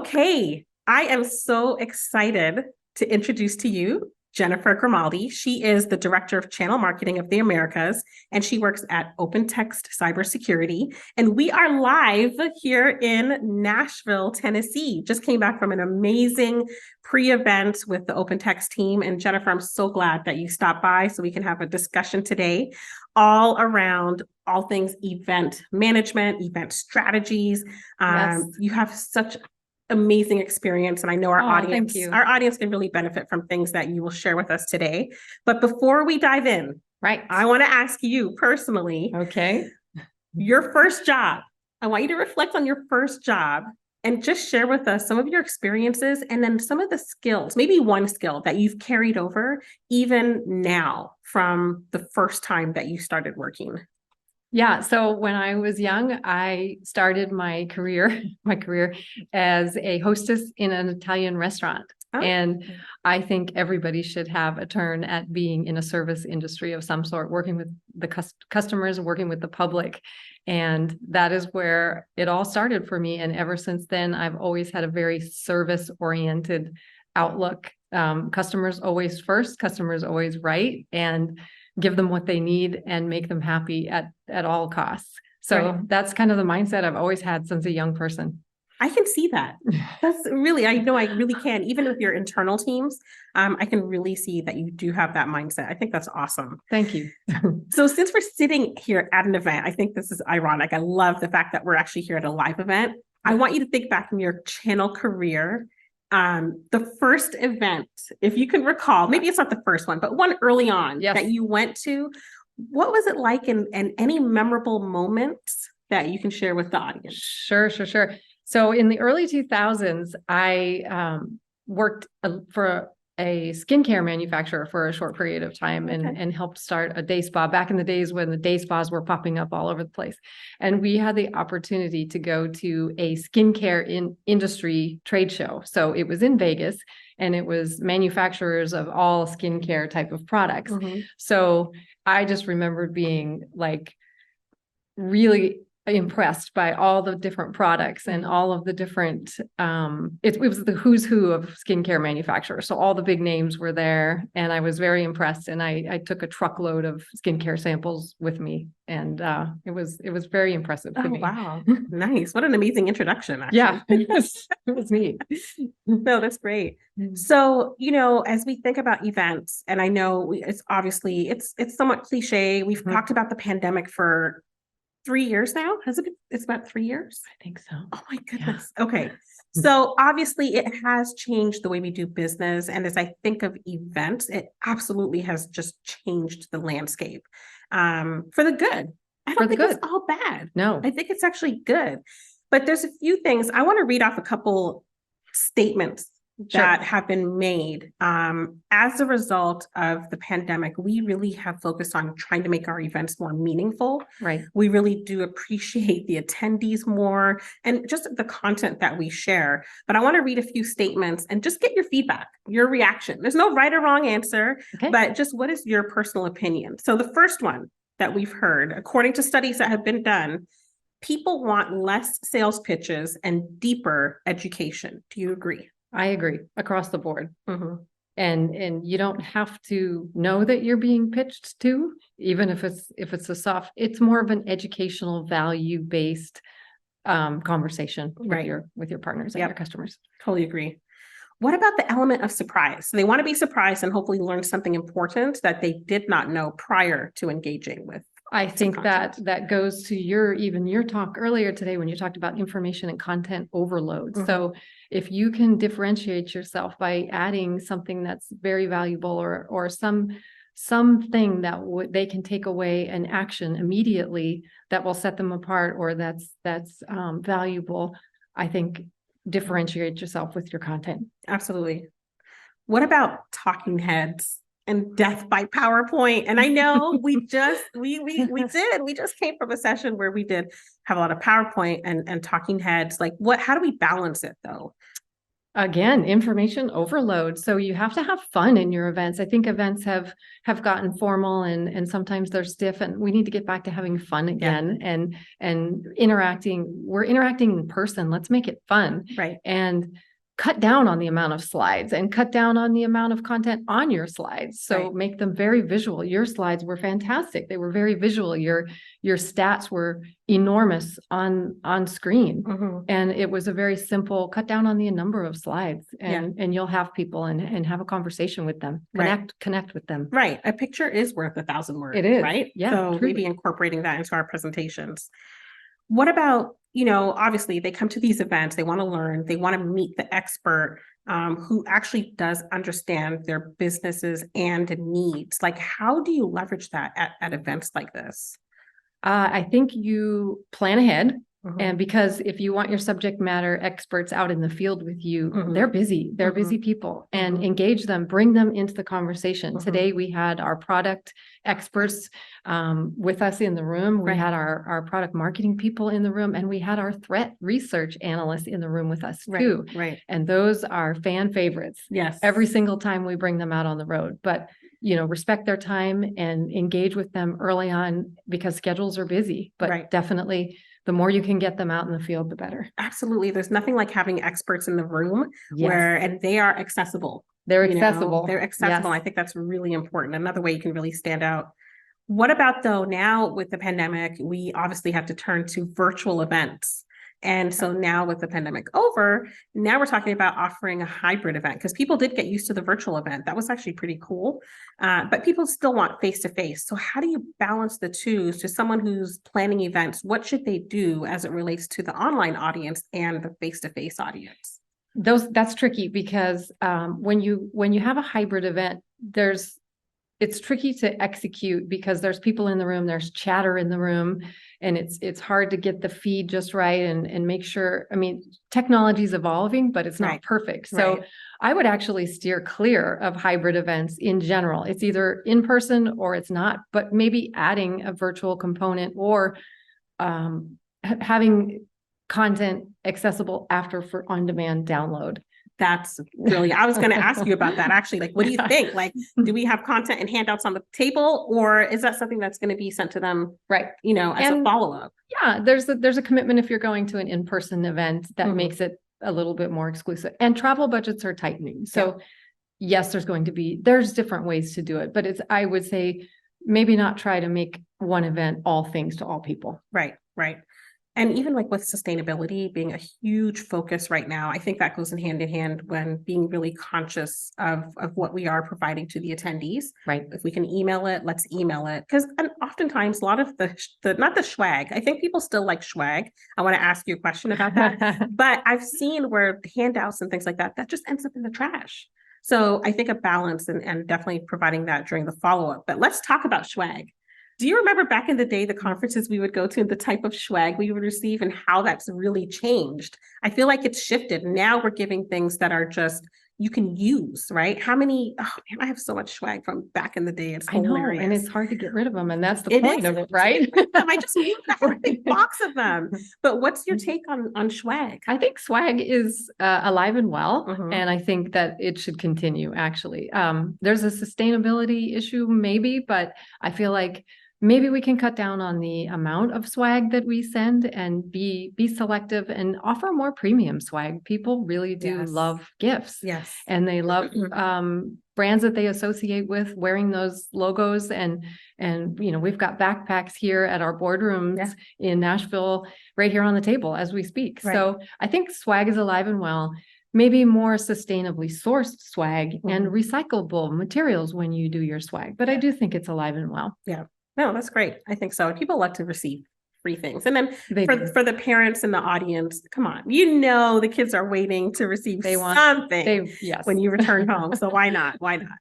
Okay, I am so excited to introduce to you Jennifer Grimaldi. She is the Director of Channel Marketing of the Americas, and she works at OpenText Cybersecurity. And we are live here in Nashville, Tennessee. Just came back from an amazing pre-event with the OpenText team. And Jennifer, I'm so glad that you stopped by so we can have a discussion today all around all things event management, event strategies. Yes. You have such amazing experience, and I know our audience can really benefit from things that you will share with us today. But before we dive in, right, I want to ask you personally, okay, your first job. I want you to reflect on your first job and just share with us some of your experiences and then some of the skills, maybe one skill that you've carried over even now from the first time that you started working. Yeah. So when I was young, I started my career as a hostess in an Italian restaurant. Oh. And I think everybody should have a turn at being in a service industry of some sort, working with the customers, working with the public. And that is where it all started for me. And ever since then, I've always had a very service-oriented outlook. Customers always first, customers always right, and give them what they need and make them happy at all costs. So That's kind of the mindset I've always had since a young person. I can see that. That's really, I know I really can. Even with your internal teams, I can really see that you do have that mindset. I think that's awesome. Thank you. So since we're sitting here at an event, I think this is ironic. I love the fact that we're actually here at a live event. I want you to think back in your channel career. The first event, if you can recall, maybe it's not the first one, but one early on that you went to, what was it like, and any memorable moments that you can share with the audience? Sure. So in the early 2000s, I worked for a skincare manufacturer for a short period of time and helped start a day spa back in the days when the day spas were popping up all over the place. And we had the opportunity to go to a skincare industry trade show. So it was in Vegas, and it was manufacturers of all skincare type of products. Mm-hmm. So I just remembered being like really impressed by all the different products and all of the different, it was the who's who of skincare manufacturers. So all the big names were there, and I was very impressed. And I took a truckload of skincare samples with me, and it was very impressive to me. Wow. Nice. What an amazing introduction, actually. Yeah, it was neat. No, that's great. So, as we think about events, and I know it's obviously, it's somewhat cliche. We've talked about the pandemic for 3 years now. Has it been? It's about 3 years. I think so. Oh my goodness. Yeah. Okay. So obviously it has changed the way we do business. And as I think of events, it absolutely has just changed the landscape for the good. I don't think it's all bad. No, I think it's actually good. But there's a few things. I want to read off a couple statements that have been made. As a result of the pandemic, we really have focused on trying to make our events more meaningful. Right. We really do appreciate the attendees more and just the content that we share. But I want to read a few statements and just get your feedback, your reaction. There's no right or wrong answer, but just what is your personal opinion? So the first one that we've heard, according to studies that have been done, people want less sales pitches and deeper education. Do you agree? I agree across the board. Mm-hmm. And you don't have to know that you're being pitched to, even if it's it's more of an educational value-based conversation with your partners and your customers. Totally agree. What about the element of surprise? So they want to be surprised and hopefully learn something important that they did not know prior to engaging with. I think that goes to your talk earlier today when you talked about information and content overload. Mm-hmm. So if you can differentiate yourself by adding something that's very valuable or something that they can take away an action immediately that will set them apart or that's valuable, I think differentiate yourself with your content. Absolutely. What about talking heads and death by PowerPoint? And I know we just came from a session where we did have a lot of PowerPoint and talking heads. Like how do we balance it though? Again, information overload. So you have to have fun in your events. I think events have gotten formal and sometimes they're stiff, and we need to get back to having fun again and interacting. We're interacting in person. Let's make it fun. Right. And cut down on the amount of slides and cut down on the amount of content on your slides. So Right. make them very visual. Your slides were fantastic. They were very visual. Your stats were enormous on screen. Mhm. And it was a very simple cut down on the number of slides, and you'll have people and have a conversation with them, connect with them. Right. A picture is worth 1,000 words. It is. Right. Yeah. So truly. maybe incorporating that into our presentations. What about, obviously they come to these events, they want to learn, they want to meet the expert who actually does understand their businesses and needs. Like, how do you leverage that at events like this? I think you plan ahead. Mhm. And because if you want your subject matter experts out in the field with you, Mhm. they're busy. They're Mhm. busy people, and Mhm. engage them, bring them into the conversation. Mhm. Today, we had our product experts with us in the room. We Right. had our product marketing people in the room, and we had our threat research analysts in the room with us too. Right. And those are fan favorites. Yes. Every single time we bring them out on the road. But respect their time and engage with them early on, because schedules are busy, but Right. definitely the more you can get them out in the field, the better. Absolutely. There's nothing like having experts in the room Yes. and they are accessible. They're you know, accessible. They're accessible. Yes. I think that's really important. Another way you can really stand out. What about though, now with the pandemic, we obviously have to turn to virtual events. And so now with the pandemic over, now we're talking about offering a hybrid event, because people did get used to the virtual event. That was actually pretty cool. But people still want face-to-face. So how do you balance the two? To someone who's planning events, what should they do as it relates to the online audience and the face-to-face audience? That's tricky, because when you have a hybrid event, it's tricky to execute because there's people in the room, there's chatter in the room, and it's hard to get the feed just right and make sure. I mean, technology is evolving, but it's not Right. perfect. So Right. I would actually steer clear of hybrid events in general. It's either in person or it's not, but maybe adding a virtual component or having content accessible after for on-demand download. That's brilliant. I was going to ask you about that actually. Like, what do you think? Like, do we have content and handouts on the table, or is that something that's going to be sent to them, right? As a follow-up? Yeah, there's a commitment if you're going to an in-person event that Mhm. makes it a little bit more exclusive. And travel budgets are tightening. So yes, there's different ways to do it, but I would say maybe not try to make one event all things to all people. Right. And even like with sustainability being a huge focus right now, I think that goes in hand when being really conscious of what we are providing to the attendees. Right. If we can email it, let's email it. Because oftentimes a lot of the not the swag, I think people still like swag. I want to ask you a question about that. But I've seen where handouts and things like that just ends up in the trash. So I think a balance and definitely providing that during the follow-up. But let's talk about swag. Do you remember back in the day, the conferences we would go to and the type of swag we would receive and how that's really changed? I feel like it's shifted. Now we're giving things that are just, you can use, right? Oh man, I have so much swag from back in the day. It's hilarious. I know, and it's hard to get rid of them. And that's the point of it, right? I just moved a big box of them. But what's your take on swag? I think swag is alive and well, Mhm. and I think that it should continue, actually. There's a sustainability issue maybe, but I feel like maybe we can cut down on the amount of swag that we send and be selective and offer more premium swag. People really do Yes. love gifts. Yes. And they love brands that they associate with wearing those logos. And we've got backpacks here at our boardrooms in Nashville, right here on the table as we speak. Right. So I think swag is alive and well. Maybe more sustainably sourced swag and recyclable materials when you do your swag. But I do think it's alive and well. Yeah. No, that's great. I think so. People love to receive free things. And then They for the parents in the audience, come on, the kids are waiting to receive something when you return home. So why not? Why not?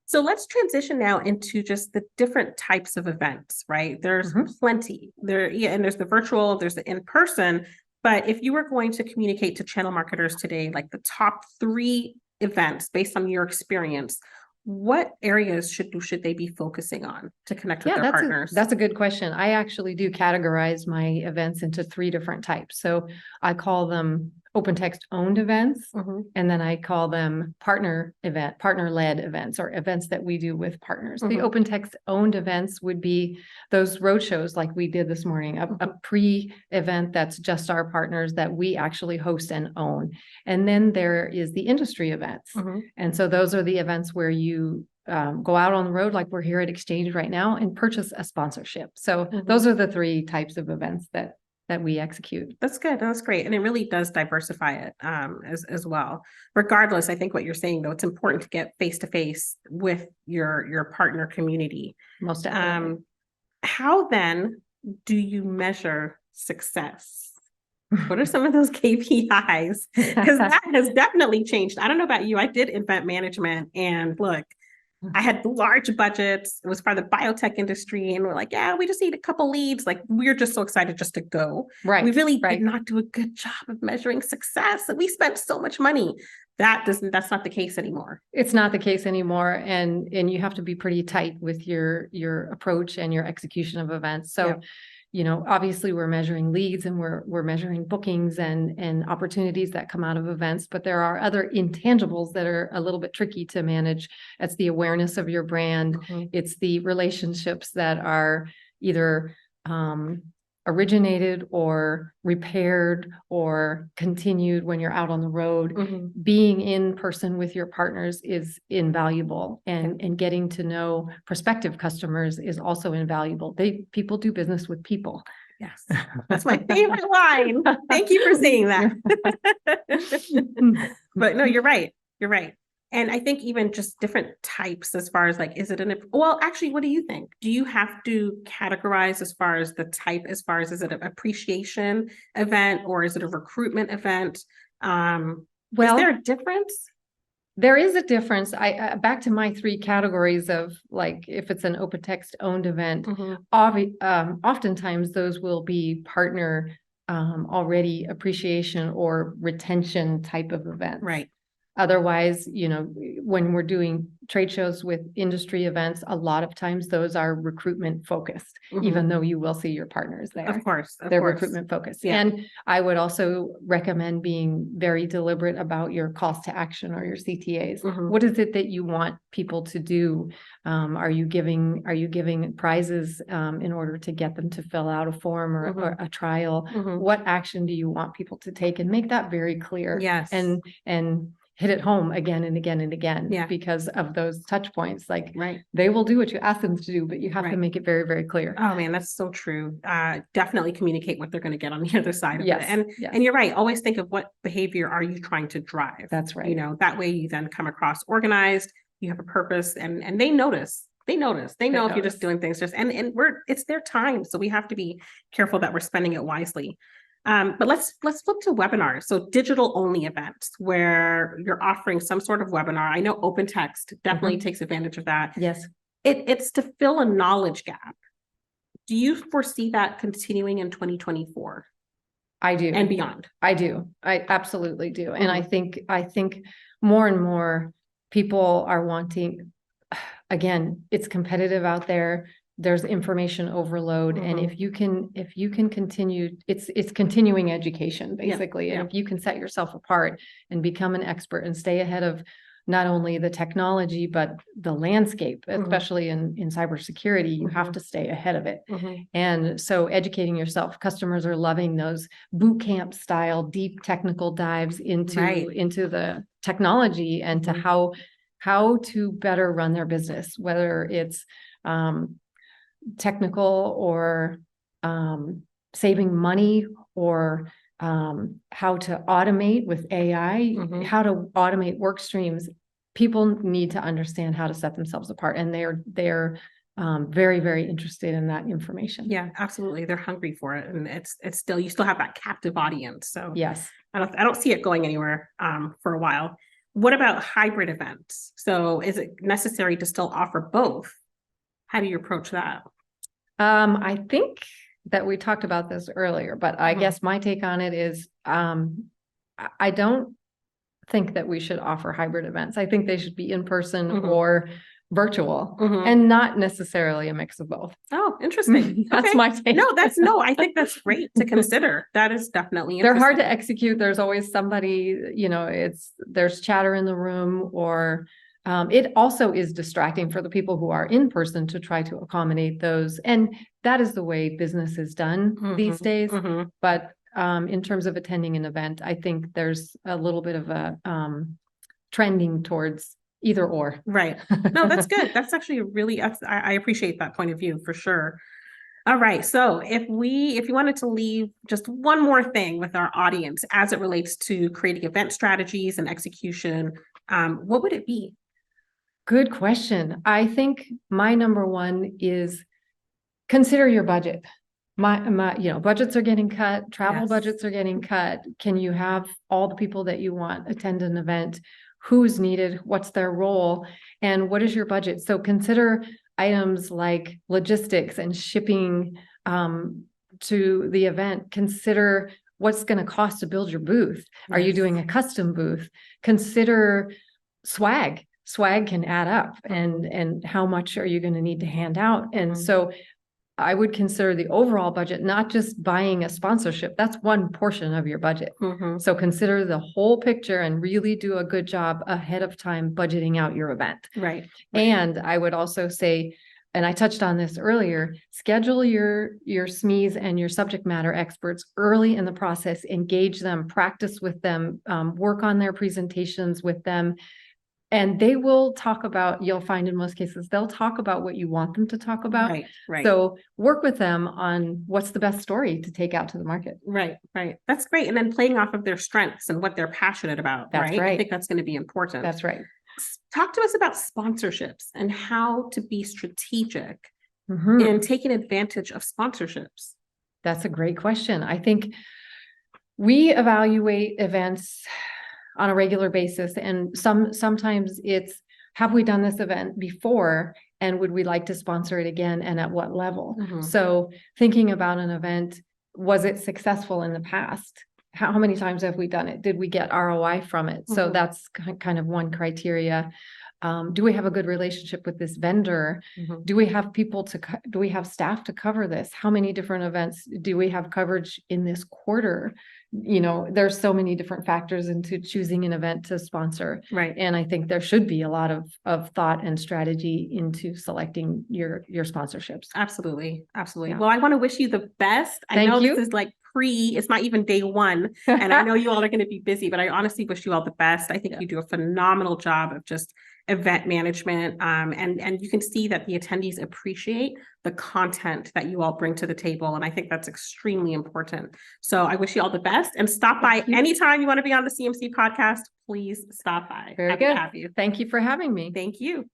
So let's transition now into just the different types of events, right? There's plenty there. And there's the virtual, there's the in-person. But if you were going to communicate to channel marketers today, like the top 3 events based on your experience, what areas should they be focusing on to connect with their partners? That's a good question. I actually do categorize my events into 3 different types. So I call them OpenText owned events. Mhm. And then I call them partner-led events, or events that we do with partners. The Mhm. OpenText owned events would be those roadshows like we did this morning, a pre-event that's just our partners that we actually host and own. And then there is the industry events. Mhm. And so those are the events where you go out on the road, like we're here at Exchange right now, and purchase a sponsorship. So those are the three types of events that we execute. That's good. That's great. And it really does diversify it as well. Regardless, I think what you're saying, though, it's important to get face to face with your partner community. Most definitely. How then do you measure success? What are some of those KPIs? Because that has definitely changed. I don't know about you. I did event management, and look, I had large budgets. It was for the biotech industry. And we're like, yeah, we just need a couple leads. Like, we're just so excited just to go. Right. We really did not do a good job of measuring success. And we spent so much money. That's not the case anymore. It's not the case anymore. And you have to be pretty tight with your approach and your execution of events. So, you know, obviously we're measuring leads and we're measuring bookings and opportunities that come out of events, but there are other intangibles that are a little bit tricky to manage. It's the awareness of your brand. It's the relationships that are either originated or repaired or continued when you're out on the road. Being in person with your partners is invaluable, and getting to know prospective customers is also invaluable. People do business with people. Yes, that's my favorite line. Thank you for saying that. But no, you're right. You're right. And I think even just different types as far as like, is it well, actually, what do you think? Do you have to categorize as far as the type, as far as, is it an appreciation event or is it a recruitment event? Well, is there a difference? There is a difference. Back to my three categories of, like, if it's an OpenText owned event, oftentimes those will be partner already appreciation or retention type of events. Right. Otherwise, you know, when we're doing trade shows with industry events, a lot of times those are recruitment focused, even though you will see your partners there. Of course. They're recruitment focused. Yeah. And I would also recommend being very deliberate about your calls to action or your CTAs. What is it that you want people to do? Are you giving prizes in order to get them to fill out a form or a trial? What action do you want people to take? And make that very clear. Yes. And hit it home again and again and again, because of those touch points. Like, they will do what you ask them to do, but you have to make it very, very clear. Oh man, that's so true. Definitely communicate what they're going to get on the other side of it. And you're right. Always think of what behavior are you trying to drive. That's right. You know, that way you then come across organized, you have a purpose, and they notice. They know if you're just doing things and it's their time. So we have to be careful that we're spending it wisely. But let's flip to webinars. So digital only events where you're offering some sort of webinar. I know OpenText definitely takes advantage of that. Yes. It's to fill a knowledge gap. Do you foresee that continuing in 2024? I do. And beyond. I do. I absolutely do. And I think more and more people are wanting, again, it's competitive out there. There's information overload. And if you can continue, it's continuing education, basically. And if you can set yourself apart and become an expert and stay ahead of not only the technology, but the landscape, especially in cybersecurity, you have to stay ahead of it. And so educating yourself, customers are loving those boot camp style, deep technical dives into the technology and to how to better run their business, whether it's technical or saving money or how to automate with AI, how to automate work streams. People need to understand how to set themselves apart, and they're very, very interested in that information. Yeah, absolutely. They're hungry for it, and it's still, you still have that captive audience. So yes, I don't see it going anywhere for a while. What about hybrid events? So is it necessary to still offer both? How do you approach that? I think that we talked about this earlier, but I guess my take on it is, I don't think that we should offer hybrid events. I think they should be in person or virtual Mhm. and not necessarily a mix of both. Oh, interesting. That's Okay. my take. No, I think that's great to consider. That is definitely They're hard to interesting. execute. There's always somebody, there's chatter in the room, or it also is distracting for the people who are in person to try to accommodate those. And that is the way business is done these Mhm. days. Mhm. But in terms of attending an event, I think there's a little bit of a trending towards either or. Right. No, that's good. That's actually I appreciate that point of view for sure. All right. So if you wanted to leave just one more thing with our audience as it relates to creating event strategies and execution, what would it be? Good question. I think my number one is consider your budget. Budgets are getting cut, travel Yes. budgets are getting cut. Can you have all the people that you want attend an event? Who's needed? What's their role? And what is your budget? So consider items like logistics and shipping to the event. Consider what's going to cost to build your booth. Are you Yes. doing a custom booth? Consider swag. Swag can add up, and how much are you going to need to hand out? And Mhm. so I would consider the overall budget, not just buying a sponsorship. That's one portion of your budget. Mhm. So consider the whole picture and really do a good job ahead of time budgeting out your event. Right. And I would also say, and I touched on this earlier, schedule your SMEs and your subject matter experts early in the process, engage them, practice with them, work on their presentations with them. And they will talk about, you'll find in most cases, they'll talk about what you want them to talk about. Right. Right. So work with them on what's the best story to take out to the market. Right. That's great. And then playing off of their strengths and what they're passionate about. That's I right. think that's going to be important. That's right. Talk to us about sponsorships and how to be strategic Mhm. in taking advantage of sponsorships. That's a great question. I think we evaluate events on a regular basis, and sometimes it's, have we done this event before, and would we like to sponsor it again, and at what level? Mhm. So thinking about an event, was it successful in the past? How many times have we done it? Did we get ROI from it? So Mhm. that's kind of one criteria. Do we have a good relationship with this vendor? Mhm. Do we have do we have staff to cover this? How many different events do we have coverage in this quarter? There's so many different factors into choosing an event to sponsor. Right. And I think there should be a lot of thought and strategy into selecting your sponsorships. Absolutely. Yeah. Well, I want to wish you the best. I Thank know you. this is like it's not even day one. And I know you all are going to be busy, but I honestly wish you all the best. I think Yeah. you do a phenomenal job of just event management. And you can see that the attendees appreciate the content that you all bring to the table. And I think that's extremely important. So I wish you all the best, and stop by Thank you. anytime you want to be on the CMC podcast. Please stop by. Very Happy good. to have you. Thank you for having me. Thank you.